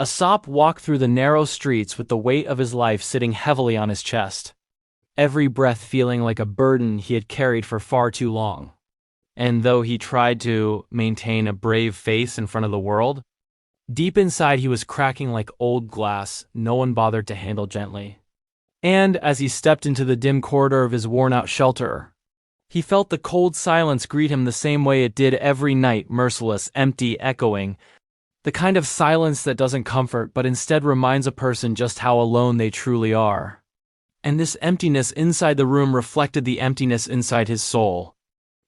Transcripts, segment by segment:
Aesop walked through the narrow streets with the weight of his life sitting heavily on his chest, every breath feeling like a burden he had carried for far too long. And though he tried to maintain a brave face in front of the world, deep inside he was cracking like old glass no one bothered to handle gently. And as he stepped into the dim corridor of his worn-out shelter, he felt the cold silence greet him the same way it did every night, merciless, empty, echoing, the kind of silence that doesn't comfort but instead reminds a person just how alone they truly are. And this emptiness inside the room reflected the emptiness inside his soul,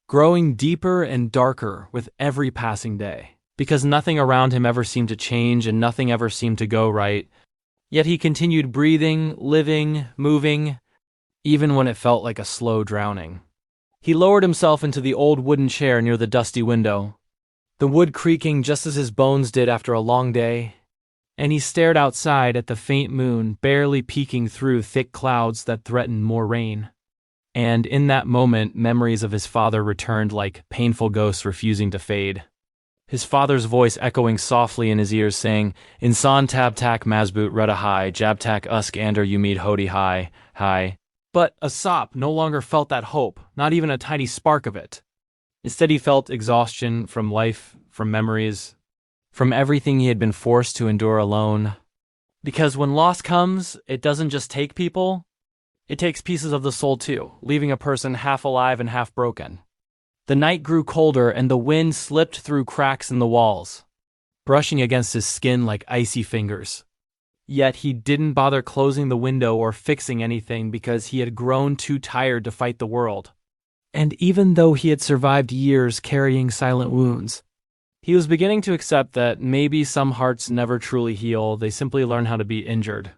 growing deeper and darker with every passing day, because nothing around him ever seemed to change and nothing ever seemed to go right. Yet he continued breathing, living, moving, even when it felt like a slow drowning. He lowered himself into the old wooden chair near the dusty window, the wood creaking just as his bones did after a long day, and he stared outside at the faint moon barely peeking through thick clouds that threatened more rain. And in that moment, memories of his father returned like painful ghosts refusing to fade. His father's voice echoing softly in his ears saying, "Insan tab tak mazboot rudda high, jab tak usk ander umid hodi high, high." But Aesop no longer felt that hope, not even a tiny spark of it. Instead he felt exhaustion from life, from memories, from everything he had been forced to endure alone. Because when loss comes, it doesn't just take people, it takes pieces of the soul too, leaving a person half alive and half broken. The night grew colder and the wind slipped through cracks in the walls, brushing against his skin like icy fingers. Yet he didn't bother closing the window or fixing anything because he had grown too tired to fight the world. And even though he had survived years carrying silent wounds, he was beginning to accept that maybe some hearts never truly heal, they simply learn how to be injured.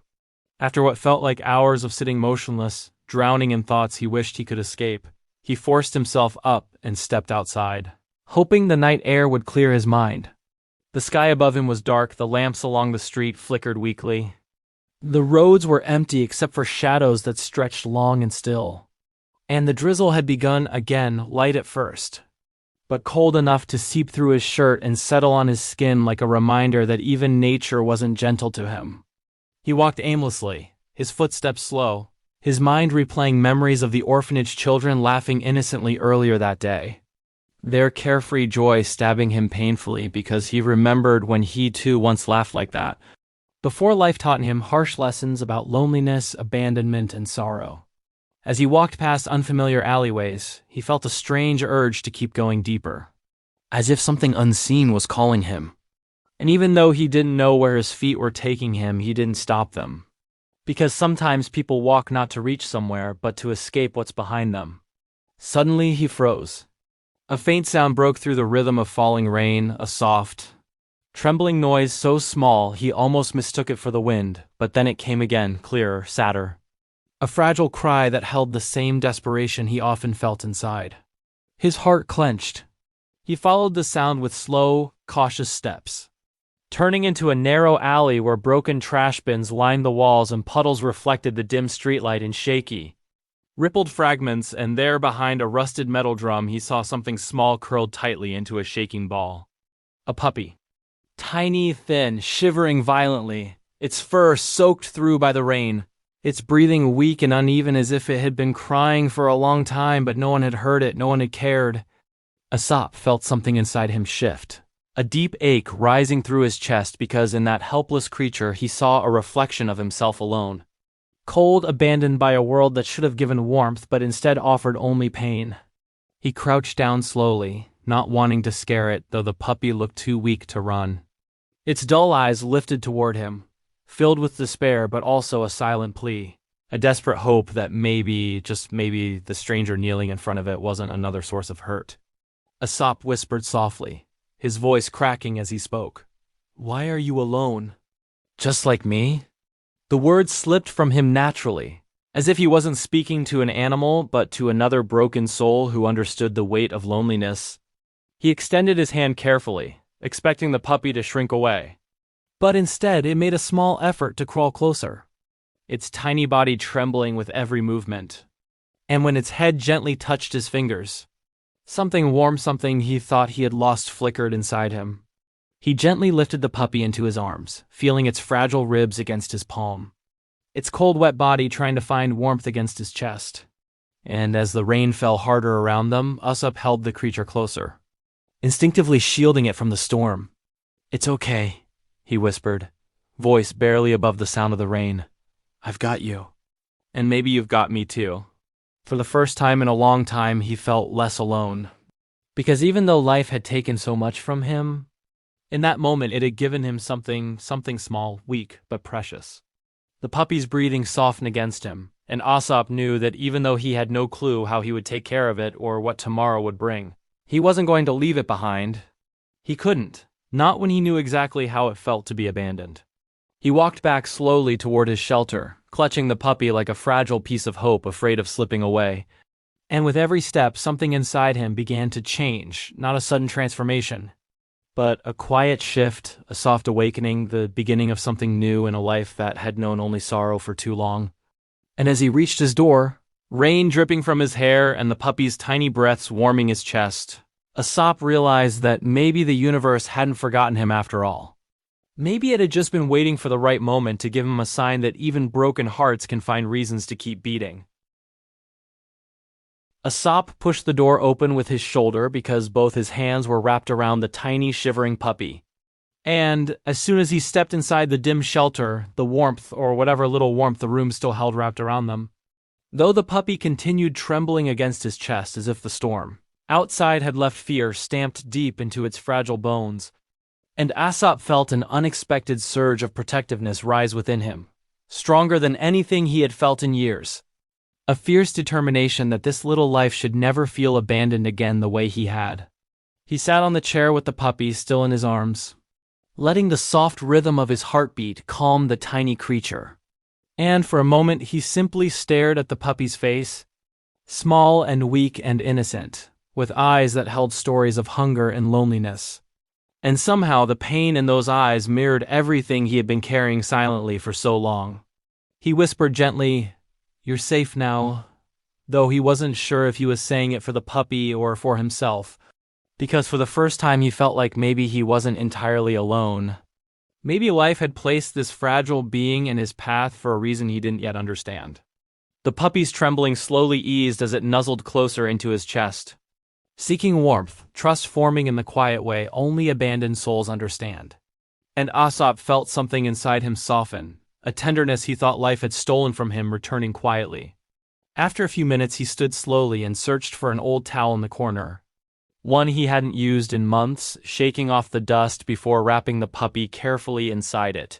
After what felt like hours of sitting motionless, drowning in thoughts he wished he could escape, he forced himself up and stepped outside, hoping the night air would clear his mind. The sky above him was dark, the lamps along the street flickered weakly. The roads were empty except for shadows that stretched long and still. And the drizzle had begun again, light at first, but cold enough to seep through his shirt and settle on his skin like a reminder that even nature wasn't gentle to him. He walked aimlessly, his footsteps slow, his mind replaying memories of the orphanage children laughing innocently earlier that day. Their carefree joy stabbing him painfully because he remembered when he too once laughed like that, before life taught him harsh lessons about loneliness, abandonment, and sorrow. As he walked past unfamiliar alleyways, he felt a strange urge to keep going deeper, as if something unseen was calling him. And even though he didn't know where his feet were taking him, he didn't stop them. Because sometimes people walk not to reach somewhere, but to escape what's behind them. Suddenly he froze. A faint sound broke through the rhythm of falling rain, a soft, trembling noise so small he almost mistook it for the wind, but then it came again, clearer, sadder. A fragile cry that held the same desperation he often felt inside. His heart clenched. He followed the sound with slow, cautious steps, turning into a narrow alley where broken trash bins lined the walls and puddles reflected the dim streetlight in shaky, rippled fragments, and there behind a rusted metal drum he saw something small curled tightly into a shaking ball. A puppy. Tiny, thin, shivering violently, its fur soaked through by the rain, its breathing weak and uneven as if it had been crying for a long time but no one had heard it, no one had cared. Aesop felt something inside him shift, a deep ache rising through his chest because in that helpless creature he saw a reflection of himself alone. Cold, abandoned by a world that should have given warmth but instead offered only pain. He crouched down slowly, not wanting to scare it, though the puppy looked too weak to run. Its dull eyes lifted toward him, filled with despair but also a silent plea, a desperate hope that maybe, just maybe, the stranger kneeling in front of it wasn't another source of hurt. Aesop whispered softly, his voice cracking as he spoke. "Why are you alone?" "Just like me?" The words slipped from him naturally, as if he wasn't speaking to an animal but to another broken soul who understood the weight of loneliness. He extended his hand carefully, expecting the puppy to shrink away. But instead it made a small effort to crawl closer, its tiny body trembling with every movement. And when its head gently touched his fingers, something warm, something he thought he had lost flickered inside him. He gently lifted the puppy into his arms, feeling its fragile ribs against his palm, its cold, wet body trying to find warmth against his chest. And as the rain fell harder around them, Usopp held the creature closer, instinctively shielding it from the storm. "It's okay," he whispered, voice barely above the sound of the rain. "I've got you. And maybe you've got me too." For the first time in a long time, he felt less alone. Because even though life had taken so much from him, in that moment it had given him something small, weak, but precious. The puppy's breathing softened against him, and Usopp knew that even though he had no clue how he would take care of it or what tomorrow would bring, he wasn't going to leave it behind. He couldn't, not when he knew exactly how it felt to be abandoned. He walked back slowly toward his shelter, clutching the puppy like a fragile piece of hope afraid of slipping away. And with every step, something inside him began to change, not a sudden transformation, but a quiet shift, a soft awakening, the beginning of something new in a life that had known only sorrow for too long. And as he reached his door, rain dripping from his hair and the puppy's tiny breaths warming his chest, Usopp realized that maybe the universe hadn't forgotten him after all. Maybe it had just been waiting for the right moment to give him a sign that even broken hearts can find reasons to keep beating. Usopp pushed the door open with his shoulder because both his hands were wrapped around the tiny, shivering puppy. And as soon as he stepped inside the dim shelter, the warmth, or whatever little warmth the room still held wrapped around them, though the puppy continued trembling against his chest as if the storm outside had left fear stamped deep into its fragile bones, and Usopp felt an unexpected surge of protectiveness rise within him, stronger than anything he had felt in years. A fierce determination that this little life should never feel abandoned again the way he had. He sat on the chair with the puppy still in his arms, letting the soft rhythm of his heartbeat calm the tiny creature. And for a moment he simply stared at the puppy's face, small and weak and innocent, with eyes that held stories of hunger and loneliness. And somehow the pain in those eyes mirrored everything he had been carrying silently for so long. He whispered gently, "You're safe now," though he wasn't sure if he was saying it for the puppy or for himself, because for the first time he felt like maybe he wasn't entirely alone. Maybe life had placed this fragile being in his path for a reason he didn't yet understand. The puppy's trembling slowly eased as it nuzzled closer into his chest, seeking warmth, trust forming in the quiet way only abandoned souls understand. And Usopp felt something inside him soften, a tenderness he thought life had stolen from him returning quietly. After a few minutes he stood slowly and searched for an old towel in the corner, one he hadn't used in months, shaking off the dust before wrapping the puppy carefully inside it,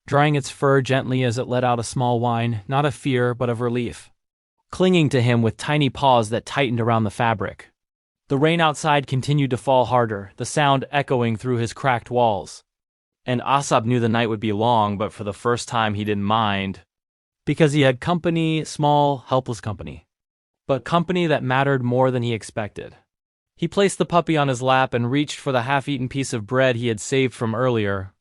drying its fur gently as it let out a small whine, not of fear but of relief, clinging to him with tiny paws that tightened around the fabric. The rain outside continued to fall harder, the sound echoing through his cracked walls. And Usopp knew the night would be long, but for the first time he didn't mind, because he had company, small, helpless company, but company that mattered more than he expected. He placed the puppy on his lap and reached for the half-eaten piece of bread he had saved from earlier,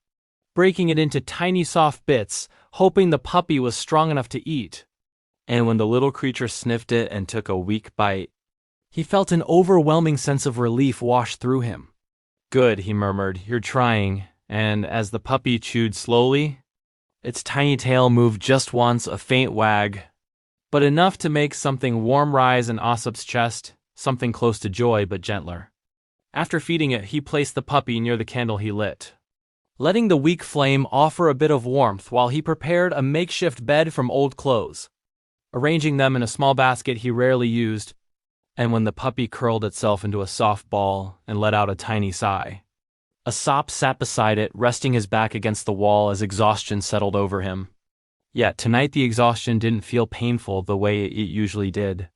breaking it into tiny soft bits, hoping the puppy was strong enough to eat. And when the little creature sniffed it and took a weak bite, he felt an overwhelming sense of relief wash through him. "Good," he murmured, "you're trying." And as the puppy chewed slowly, its tiny tail moved just once, a faint wag, but enough to make something warm rise in Usopp's chest, something close to joy but gentler. After feeding it, he placed the puppy near the candle he lit, letting the weak flame offer a bit of warmth while he prepared a makeshift bed from old clothes, arranging them in a small basket he rarely used. And when the puppy curled itself into a soft ball and let out a tiny sigh, Usopp sat beside it, resting his back against the wall as exhaustion settled over him. Yet tonight the exhaustion didn't feel painful the way it usually did.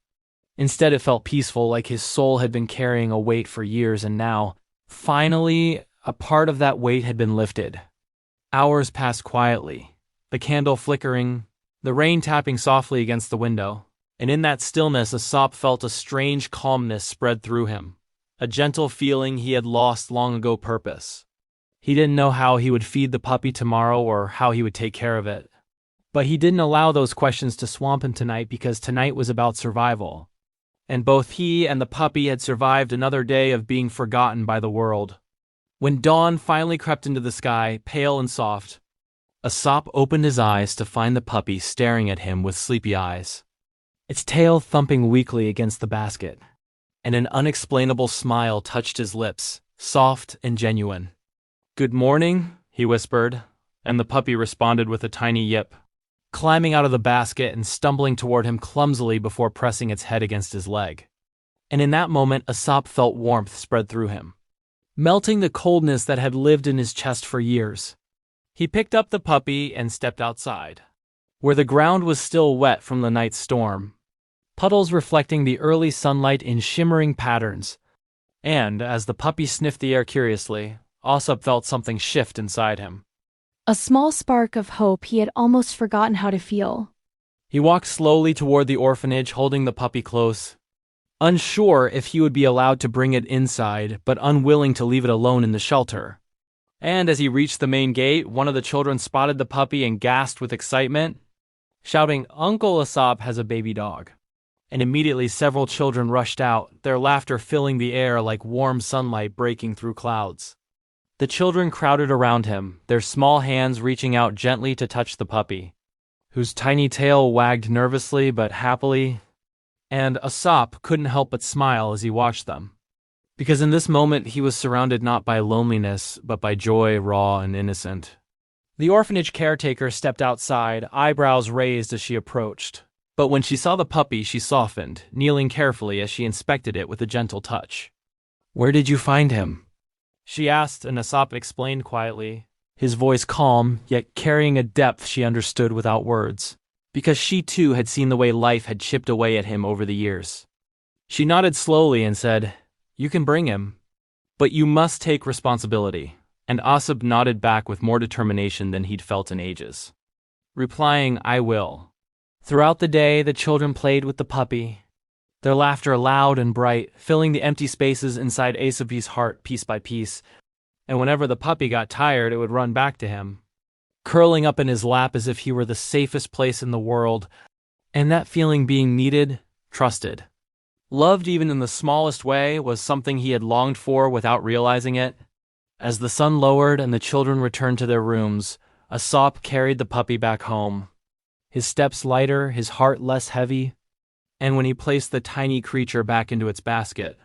Instead it felt peaceful, like his soul had been carrying a weight for years, and now, finally, a part of that weight had been lifted. Hours passed quietly, the candle flickering, the rain tapping softly against the window, and in that stillness Usopp felt a strange calmness spread through him. A gentle feeling he had lost long ago purpose. He didn't know how he would feed the puppy tomorrow or how he would take care of it. But he didn't allow those questions to swamp him tonight because tonight was about survival. And both he and the puppy had survived another day of being forgotten by the world. When dawn finally crept into the sky, pale and soft, Aesop opened his eyes to find the puppy staring at him with sleepy eyes, its tail thumping weakly against the basket, and an unexplainable smile touched his lips, soft and genuine. "Good morning," he whispered, and the puppy responded with a tiny yip, climbing out of the basket and stumbling toward him clumsily before pressing its head against his leg. And in that moment, Aesop felt warmth spread through him, melting the coldness that had lived in his chest for years. He picked up the puppy and stepped outside, where the ground was still wet from the night's storm, puddles reflecting the early sunlight in shimmering patterns. And, as the puppy sniffed the air curiously, Aesop felt something shift inside him. A small spark of hope he had almost forgotten how to feel. He walked slowly toward the orphanage, holding the puppy close, unsure if he would be allowed to bring it inside, but unwilling to leave it alone in the shelter. And as he reached the main gate, one of the children spotted the puppy and gasped with excitement, shouting, "Uncle Aesop has a baby dog." And immediately several children rushed out, their laughter filling the air like warm sunlight breaking through clouds. The children crowded around him, their small hands reaching out gently to touch the puppy, whose tiny tail wagged nervously but happily, and Aesop couldn't help but smile as he watched them, because in this moment he was surrounded not by loneliness but by joy, raw and innocent. The orphanage caretaker stepped outside, eyebrows raised as she approached, but when she saw the puppy she softened, kneeling carefully as she inspected it with a gentle touch. "Where did you find him?" she asked, and Aesop explained quietly, his voice calm, yet carrying a depth she understood without words, because she too had seen the way life had chipped away at him over the years. She nodded slowly and said, "You can bring him, but you must take responsibility," and Aesop nodded back with more determination than he'd felt in ages, replying, "I will." Throughout the day, the children played with the puppy, their laughter loud and bright, filling the empty spaces inside Aesop's heart piece by piece, and whenever the puppy got tired, it would run back to him, curling up in his lap as if he were the safest place in the world, and that feeling being needed, trusted, loved even in the smallest way was something he had longed for without realizing it. As the sun lowered and the children returned to their rooms, Aesop carried the puppy back home, his steps lighter, his heart less heavy, and when he placed the tiny creature back into its basket,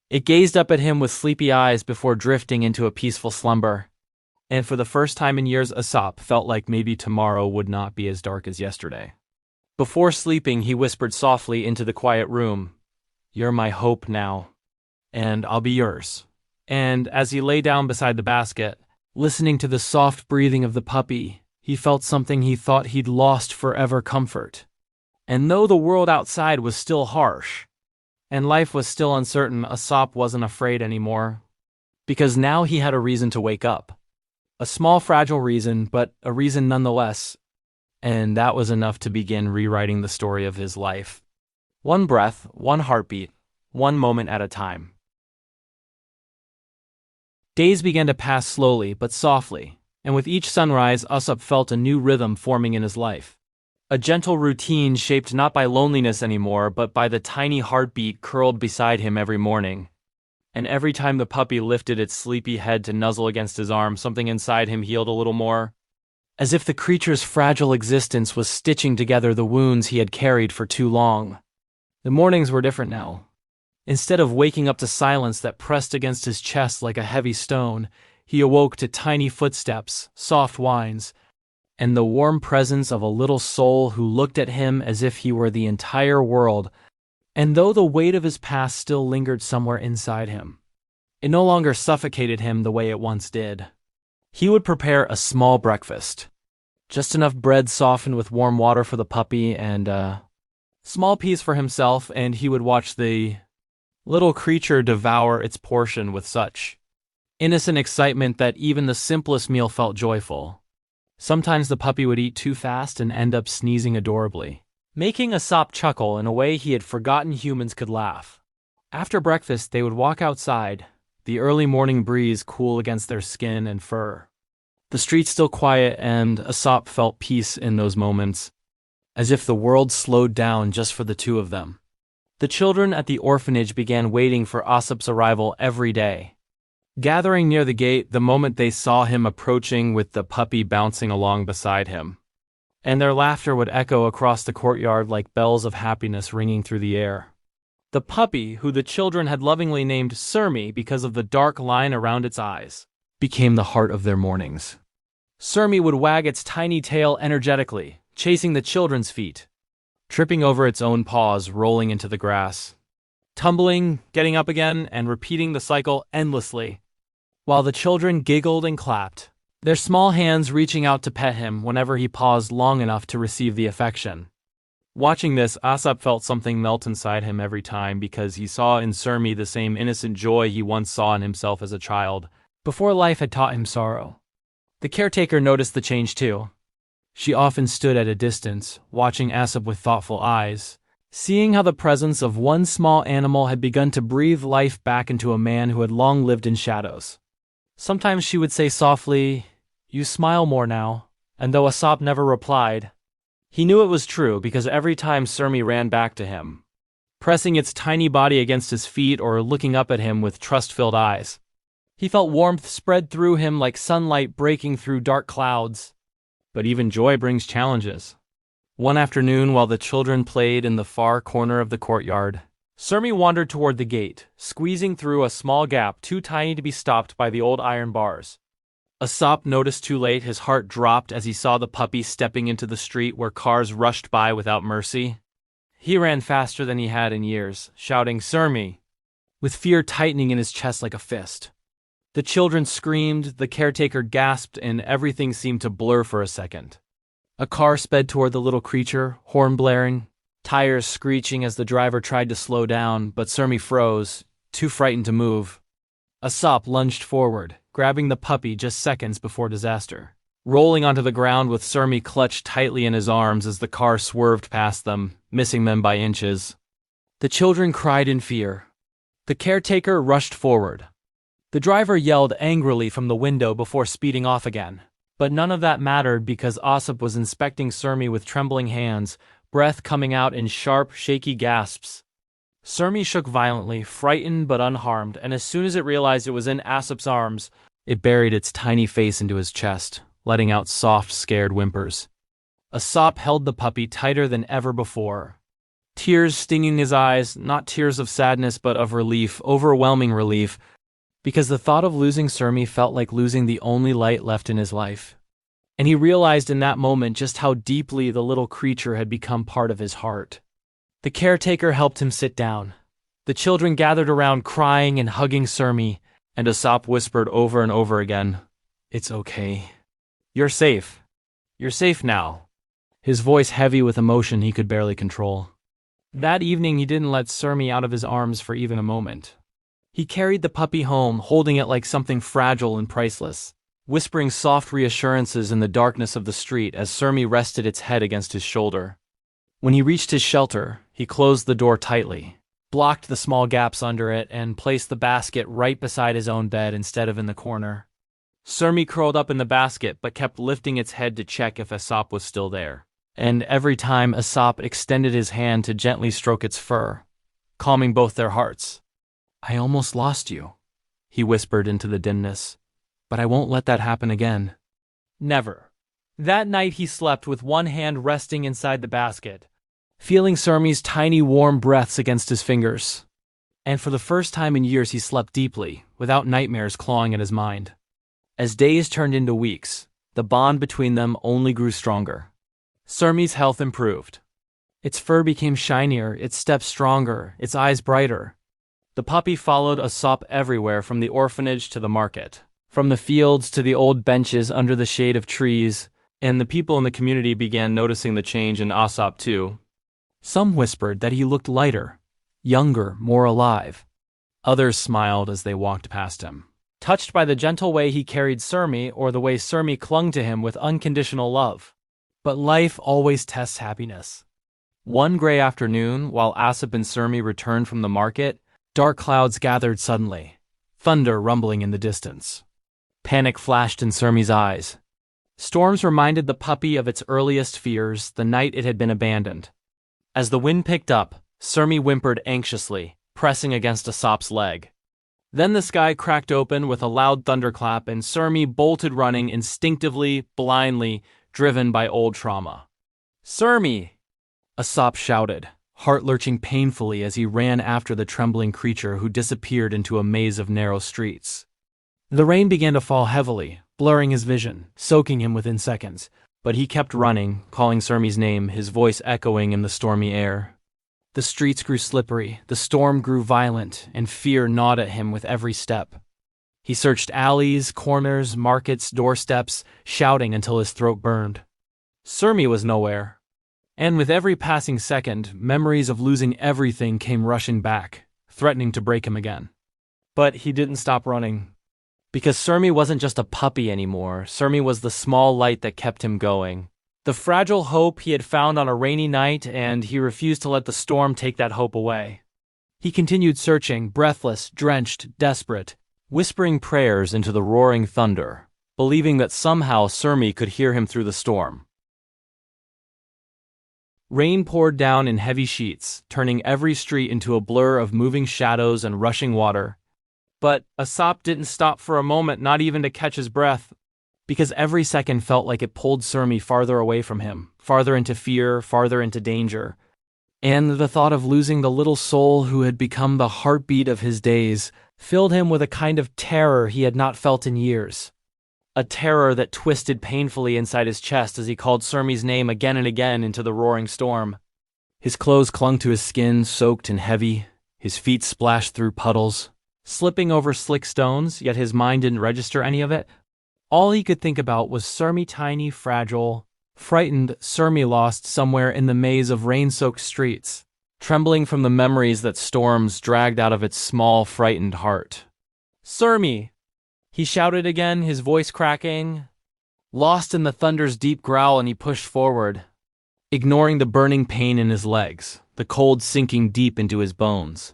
it gazed up at him with sleepy eyes before drifting into a peaceful slumber. And for the first time in years, Aesop felt like maybe tomorrow would not be as dark as yesterday. Before sleeping, he whispered softly into the quiet room, "You're my hope now, and I'll be yours." And as he lay down beside the basket, listening to the soft breathing of the puppy, he felt something he thought he'd lost forever: comfort. And though the world outside was still harsh, and life was still uncertain, Aesop wasn't afraid anymore, because now he had a reason to wake up. A small, fragile reason, but a reason nonetheless, and that was enough to begin rewriting the story of his life. One breath, one heartbeat, one moment at a time. Days began to pass slowly but softly, and with each sunrise, Aesop felt a new rhythm forming in his life. A gentle routine shaped not by loneliness anymore, but by the tiny heartbeat curled beside him every morning. And every time the puppy lifted its sleepy head to nuzzle against his arm, something inside him healed a little more, as if the creature's fragile existence was stitching together the wounds he had carried for too long. The mornings were different now. Instead of waking up to silence that pressed against his chest like a heavy stone, he awoke to tiny footsteps, soft whines, and the warm presence of a little soul who looked at him as if he were the entire world. And though the weight of his past still lingered somewhere inside him, it no longer suffocated him the way it once did. He would prepare a small breakfast, just enough bread softened with warm water for the puppy and a small piece for himself, and he would watch the little creature devour its portion with such innocent excitement that even the simplest meal felt joyful. Sometimes the puppy would eat too fast and end up sneezing adorably, making Aesop chuckle in a way he had forgotten humans could laugh. After breakfast, they would walk outside, the early morning breeze cool against their skin and fur. The streets still quiet, and Aesop felt peace in those moments, as if the world slowed down just for the two of them. The children at the orphanage began waiting for Aesop's arrival every day. gathering near the gate the moment they saw him approaching with the puppy bouncing along beside him. And their laughter would echo across the courtyard like bells of happiness ringing through the air. The puppy, who the children had lovingly named Surmi because of the dark line around its eyes, became the heart of their mornings. Surmi would wag its tiny tail energetically, chasing the children's feet, tripping over its own paws, rolling into the grass, tumbling, getting up again, and repeating the cycle endlessly, while the children giggled and clapped, their small hands reaching out to pet him whenever he paused long enough to receive the affection. Watching this, Asap felt something melt inside him every time because he saw in Surmi the same innocent joy he once saw in himself as a child, before life had taught him sorrow. The caretaker noticed the change too. She often stood at a distance, watching Asap with thoughtful eyes, seeing how the presence of one small animal had begun to breathe life back into a man who had long lived in shadows. Sometimes she would say softly, "You smile more now," and though Asap never replied, he knew it was true because every time Surmi ran back to him, pressing its tiny body against his feet or looking up at him with trust-filled eyes, he felt warmth spread through him like sunlight breaking through dark clouds. But even joy brings challenges. One afternoon, while the children played in the far corner of the courtyard, Surmi wandered toward the gate, squeezing through a small gap too tiny to be stopped by the old iron bars. Asap noticed too late. His heart dropped as he saw the puppy stepping into the street where cars rushed by without mercy. He ran faster than he had in years, shouting, "Surmi!" with fear tightening in his chest like a fist. The children screamed, the caretaker gasped, and everything seemed to blur for a second. A car sped toward the little creature, horn blaring, tires screeching as the driver tried to slow down, but Surmi froze, too frightened to move. Asap lunged forward, grabbing the puppy just seconds before disaster, rolling onto the ground with Surmi clutched tightly in his arms as the car swerved past them, missing them by inches. The children cried in fear. The caretaker rushed forward. The driver yelled angrily from the window before speeding off again. But none of that mattered because Asap was inspecting Surmi with trembling hands, breath coming out in sharp, shaky gasps. Surmi shook violently, frightened but unharmed, and as soon as it realized it was in Asap's arms, it buried its tiny face into his chest, letting out soft, scared whimpers. Asap held the puppy tighter than ever before, tears stinging his eyes, not tears of sadness but of relief, overwhelming relief, because the thought of losing Surmi felt like losing the only light left in his life. And he realized in that moment just how deeply the little creature had become part of his heart. The caretaker helped him sit down. The children gathered around crying and hugging Surmi, and Asap whispered over and over again, "It's okay. You're safe. You're safe now," his voice heavy with emotion he could barely control. That evening he didn't let Surmi out of his arms for even a moment. He carried the puppy home, holding it like something fragile and priceless, whispering soft reassurances in the darkness of the street as Surmi rested its head against his shoulder. When he reached his shelter, he closed the door tightly, blocked the small gaps under it, and placed the basket right beside his own bed instead of in the corner. Surmi curled up in the basket but kept lifting its head to check if Asap was still there. And every time Asap extended his hand to gently stroke its fur, calming both their hearts. "I almost lost you," he whispered into the dimness, "but I won't let that happen again." Never. That night he slept with one hand resting inside the basket, feeling Surmi's tiny warm breaths against his fingers. And for the first time in years he slept deeply, without nightmares clawing at his mind. As days turned into weeks, the bond between them only grew stronger. Surmi's health improved. Its fur became shinier, its steps stronger, its eyes brighter. The puppy followed Asap everywhere, from the orphanage to the market, from the fields to the old benches under the shade of trees, and the people in the community began noticing the change in Asap too. Some whispered that he looked lighter, younger, more alive. Others smiled as they walked past him, touched by the gentle way he carried Surmi or the way Surmi clung to him with unconditional love. But life always tests happiness. One gray afternoon, while Asap and Surmi returned from the market, dark clouds gathered suddenly, thunder rumbling in the distance. Panic flashed in Surmi's eyes. Storms reminded the puppy of its earliest fears, the night it had been abandoned. As the wind picked up, Surmi whimpered anxiously, pressing against Asap's leg. Then the sky cracked open with a loud thunderclap and Surmi bolted running instinctively, blindly, driven by old trauma. "Surmi!" Aesop shouted, heart lurching painfully as he ran after the trembling creature who disappeared into a maze of narrow streets. The rain began to fall heavily, blurring his vision, soaking him within seconds, but he kept running, calling Surmi's name, his voice echoing in the stormy air. The streets grew slippery, the storm grew violent, and fear gnawed at him with every step. He searched alleys, corners, markets, doorsteps, shouting until his throat burned. Surmi was nowhere. And with every passing second, memories of losing everything came rushing back, threatening to break him again. But he didn't stop running. Because Surmi wasn't just a puppy anymore, Surmi was the small light that kept him going. The fragile hope he had found on a rainy night, and he refused to let the storm take that hope away. He continued searching, breathless, drenched, desperate, whispering prayers into the roaring thunder, believing that somehow Surmi could hear him through the storm. Rain poured down in heavy sheets, turning every street into a blur of moving shadows and rushing water. But Aesop didn't stop for a moment, not even to catch his breath, because every second felt like it pulled Surmi farther away from him, farther into fear, farther into danger. And the thought of losing the little soul who had become the heartbeat of his days filled him with a kind of terror he had not felt in years. A terror that twisted painfully inside his chest as he called Surmi's name again and again into the roaring storm. His clothes clung to his skin, soaked and heavy, his feet splashed through puddles, slipping over slick stones, yet his mind didn't register any of it. All he could think about was Surmi, tiny, fragile, frightened Surmi lost somewhere in the maze of rain-soaked streets, trembling from the memories that storms dragged out of its small, frightened heart. "Surmi!" He shouted again, his voice cracking. Lost in the thunder's deep growl, and he pushed forward, ignoring the burning pain in his legs, the cold sinking deep into his bones.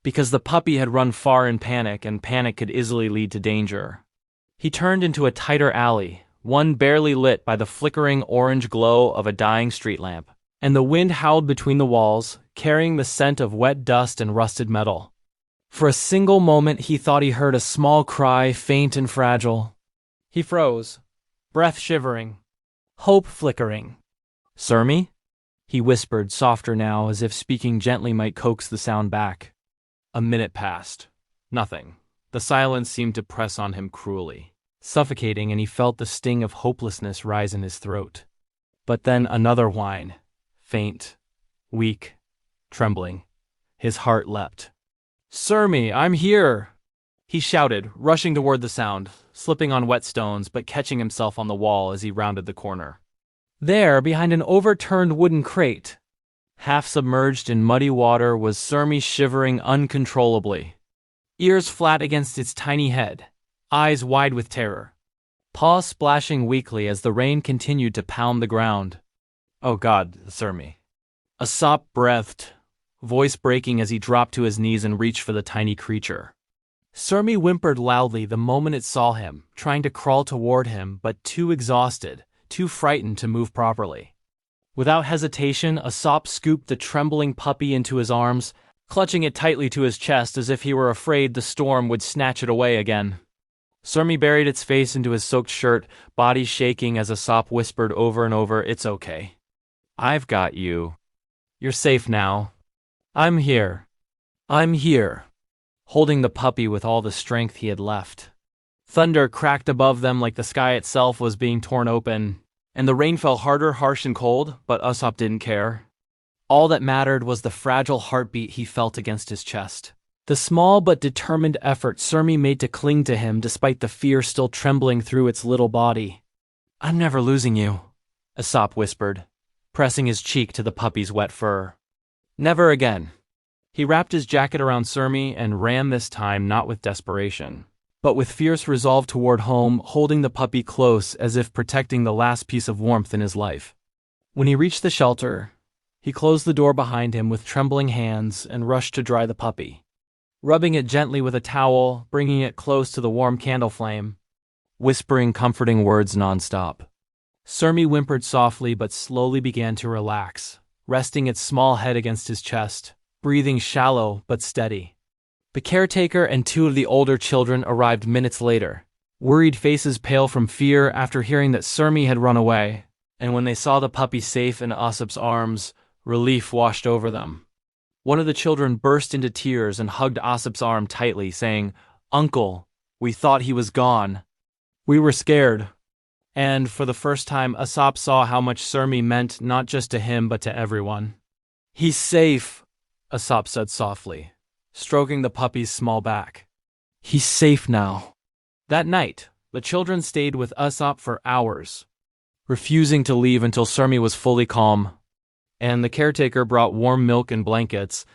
Because the puppy had run far in panic, and panic could easily lead to danger. He turned into a tighter alley, one barely lit by the flickering orange glow of a dying street lamp, and the wind howled between the walls, carrying the scent of wet dust and rusted metal. For a single moment he thought he heard a small cry, faint and fragile. He froze, breath shivering, hope flickering. "Surmi?" he whispered, softer now, as if speaking gently might coax the sound back. A minute passed. Nothing. The silence seemed to press on him cruelly, suffocating, and he felt the sting of hopelessness rise in his throat. But then another whine, faint, weak, trembling. His heart leapt. "Surmi, I'm here!" he shouted, rushing toward the sound, slipping on wet stones but catching himself on the wall as he rounded the corner. There, behind an overturned wooden crate, half submerged in muddy water, was Surmi, shivering uncontrollably. Ears flat against its tiny head, eyes wide with terror, paws splashing weakly as the rain continued to pound the ground. "Oh God, Surmi." Aesop breathed, voice breaking as he dropped to his knees and reached for the tiny creature. Surmi whimpered loudly the moment it saw him, trying to crawl toward him, but too exhausted, too frightened to move properly. Without hesitation, Aesop scooped the trembling puppy into his arms, clutching it tightly to his chest as if he were afraid the storm would snatch it away again. Surmi buried its face into his soaked shirt, body shaking as Aesop whispered over and over, "It's okay. I've got you. You're safe now. I'm here. I'm here," holding the puppy with all the strength he had left. Thunder cracked above them like the sky itself was being torn open, and the rain fell harder, harsh and cold, but Aesop didn't care. All that mattered was the fragile heartbeat he felt against his chest. The small but determined effort Surmi made to cling to him despite the fear still trembling through its little body. "I'm never losing you," Aesop whispered, pressing his cheek to the puppy's wet fur. "Never again." He wrapped his jacket around Surmi and ran, this time not with desperation, but with fierce resolve toward home, holding the puppy close as if protecting the last piece of warmth in his life. When he reached the shelter, he closed the door behind him with trembling hands and rushed to dry the puppy, rubbing it gently with a towel, bringing it close to the warm candle flame, whispering comforting words nonstop. Surmi whimpered softly but slowly began to relax, resting its small head against his chest, breathing shallow but steady. The caretaker and two of the older children arrived minutes later, worried faces pale from fear after hearing that Surmi had run away, and when they saw the puppy safe in Aesop's arms, relief washed over them. One of the children burst into tears and hugged Aesop's arm tightly, saying, "Uncle, we thought he was gone. We were scared." And for the first time, Aesop saw how much Surmi meant not just to him but to everyone. "He's safe," Aesop said softly, stroking the puppy's small back. "He's safe now." That night, the children stayed with Aesop for hours, refusing to leave until Surmi was fully calm, and the caretaker brought warm milk and blankets,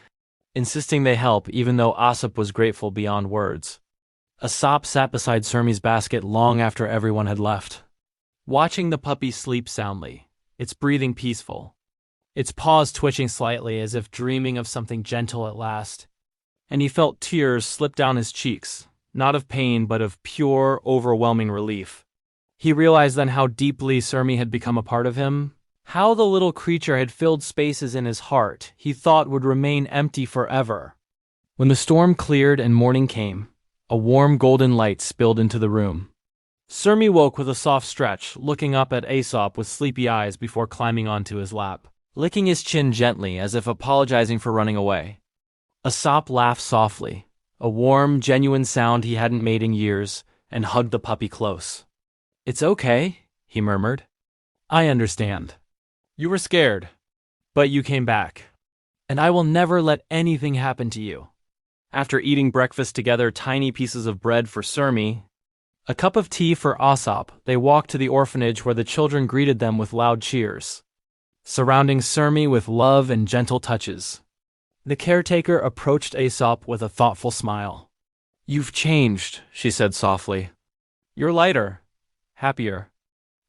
insisting they help even though Aesop was grateful beyond words. Aesop sat beside Surmi's basket long after everyone had left, watching the puppy sleep soundly, its breathing peaceful, its paws twitching slightly as if dreaming of something gentle at last, and he felt tears slip down his cheeks, not of pain but of pure, overwhelming relief. He realized then how deeply Surmi had become a part of him, how the little creature had filled spaces in his heart he thought would remain empty forever. When the storm cleared and morning came, a warm golden light spilled into the room. Surmi woke with a soft stretch, looking up at Aesop with sleepy eyes before climbing onto his lap, licking his chin gently as if apologizing for running away. Aesop laughed softly, a warm, genuine sound he hadn't made in years, and hugged the puppy close. "It's okay," he murmured. "I understand. You were scared, but you came back, and I will never let anything happen to you." After eating breakfast together, tiny pieces of bread for Surmi, a cup of tea for Aesop, they walked to the orphanage where the children greeted them with loud cheers, surrounding Surmi with love and gentle touches. The caretaker approached Aesop with a thoughtful smile. "You've changed," she said softly. "You're lighter, happier."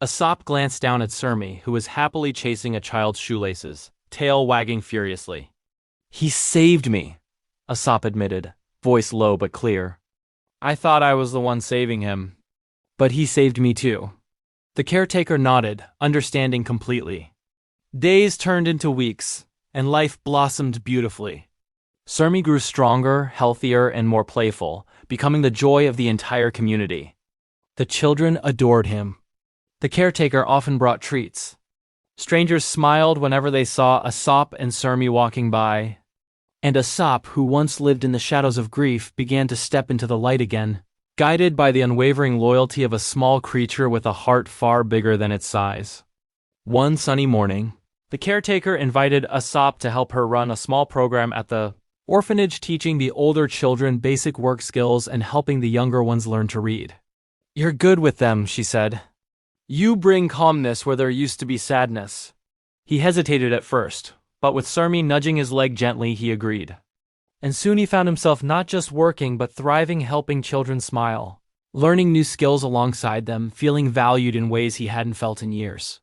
Aesop glanced down at Surmi, who was happily chasing a child's shoelaces, tail wagging furiously. "He saved me," Aesop admitted, voice low but clear. "I thought I was the one saving him, but he saved me too." The caretaker nodded, understanding completely. Days turned into weeks, and life blossomed beautifully. Surmi grew stronger, healthier, and more playful, becoming the joy of the entire community. The children adored him. The caretaker often brought treats. Strangers smiled whenever they saw Aesop and Surmi walking by, and Aesop, who once lived in the shadows of grief, began to step into the light again, guided by the unwavering loyalty of a small creature with a heart far bigger than its size. One sunny morning, the caretaker invited Aesop to help her run a small program at the orphanage, teaching the older children basic work skills and helping the younger ones learn to read. "You're good with them," she said. "You bring calmness where there used to be sadness." He hesitated at first, but with Surmi nudging his leg gently, he agreed. And soon he found himself not just working but thriving, helping children smile, learning new skills alongside them, feeling valued in ways he hadn't felt in years.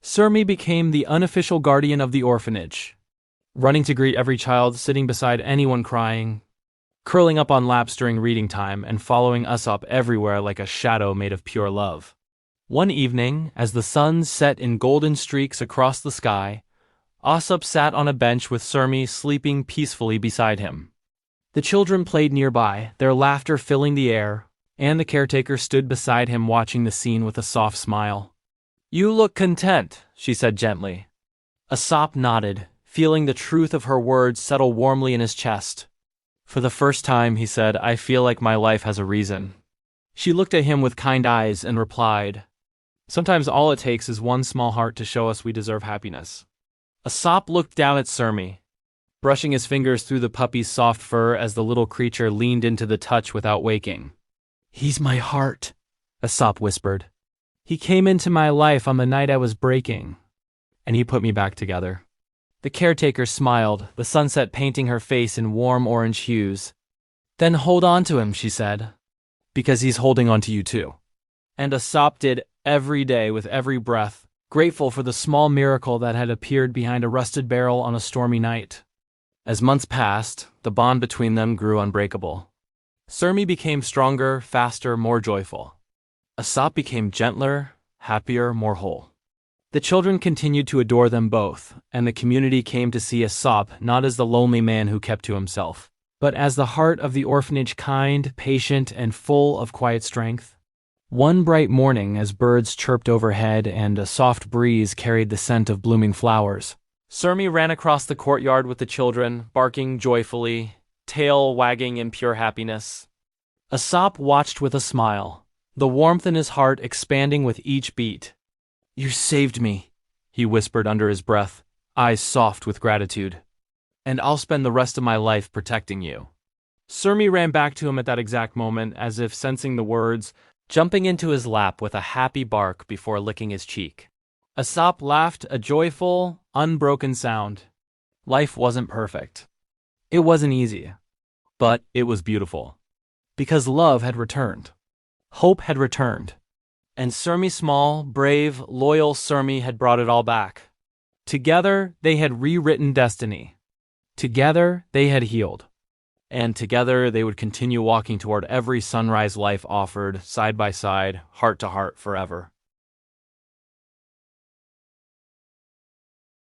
Surmi became the unofficial guardian of the orphanage, running to greet every child, sitting beside anyone crying, curling up on laps during reading time, and following Aesop everywhere like a shadow made of pure love. One evening, as the sun set in golden streaks across the sky, Aesop sat on a bench with Surmi sleeping peacefully beside him. The children played nearby, their laughter filling the air, and the caretaker stood beside him watching the scene with a soft smile. "You look content," she said gently. Aesop nodded, feeling the truth of her words settle warmly in his chest. "For the first time," he said, "I feel like my life has a reason." She looked at him with kind eyes and replied, "Sometimes all it takes is one small heart to show us we deserve happiness." Aesop looked down at Surmi, brushing his fingers through the puppy's soft fur as the little creature leaned into the touch without waking. "He's my heart," Aesop whispered. "He came into my life on the night I was breaking, and he put me back together." The caretaker smiled, the sunset painting her face in warm orange hues. "Then hold on to him," she said, "because he's holding on to you too." And Aesop did, every day with every breath, grateful for the small miracle that had appeared behind a rusted barrel on a stormy night. As months passed, the bond between them grew unbreakable. Surmi became stronger, faster, more joyful. Aesop became gentler, happier, more whole. The children continued to adore them both, and the community came to see Aesop not as the lonely man who kept to himself, but as the heart of the orphanage, kind, patient, and full of quiet strength. One bright morning, as birds chirped overhead and a soft breeze carried the scent of blooming flowers, Surmi ran across the courtyard with the children, barking joyfully, tail wagging in pure happiness. Aesop watched with a smile, the warmth in his heart expanding with each beat. "You saved me," he whispered under his breath, eyes soft with gratitude. "And I'll spend the rest of my life protecting you." Surmi ran back to him at that exact moment, as if sensing the words, jumping into his lap with a happy bark before licking his cheek. Aesop laughed a joyful, unbroken sound. Life wasn't perfect. It wasn't easy. But it was beautiful. Because love had returned. Hope had returned. And Surmi Small, brave, loyal Surmi had brought it all back. Together, they had rewritten destiny. Together, they had healed. And together, they would continue walking toward every sunrise life offered, side by side, heart to heart, forever.